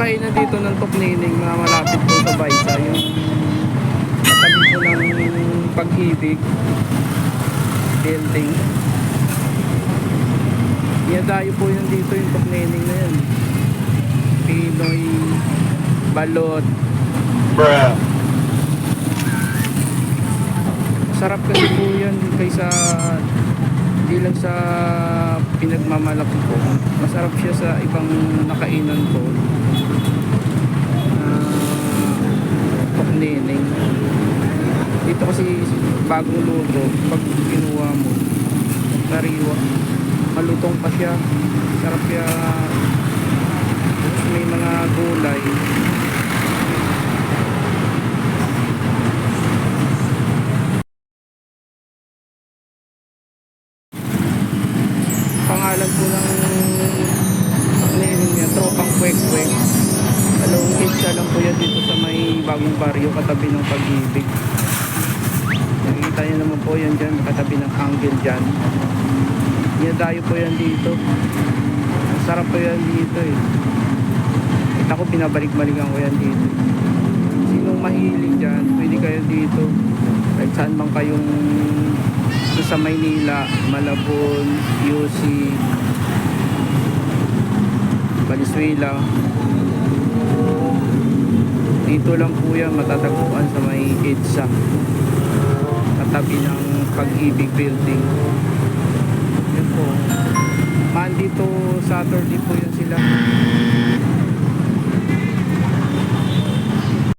kainan dito ng Tuknining na malapit po sa Baysa, yung katabi po ng Pag-ibig building. Yadayo po yun dito, yung Tuknining na yan. Pinoy balot. Bruh. Sarap kasi po yan kaysa hindi lang sa pinagmamalaki po. Masarap siya sa ibang nakainan po. Tuknining. Dito kasi bagong luto, pag kinuha mo, sariwa, malutong pa siya. Sarap siya. May mga gulay. Pangalan po ng niya, Tropang Kwek-Kwek. Dalawang pizza lang po yan dito sa may bagong baryo, katabi ng Pag-ibig. Nakikita nyo naman po yan dyan, katabi ng Angle dyan. Niyadayo po yan dito. Masarap po yan dito eh. Kita ko pinabalik-balikan ko yan dito. Sinong mahilig dyan, pwede kayo dito. Kahit saan bang kayong sa Maynila, Malabon, UC, Valenzuela. Dito lang po yan matatagpuan sa may EDSA, katabi ng Pag-ibig building. Yun po. Monday to Saturday po yun sila.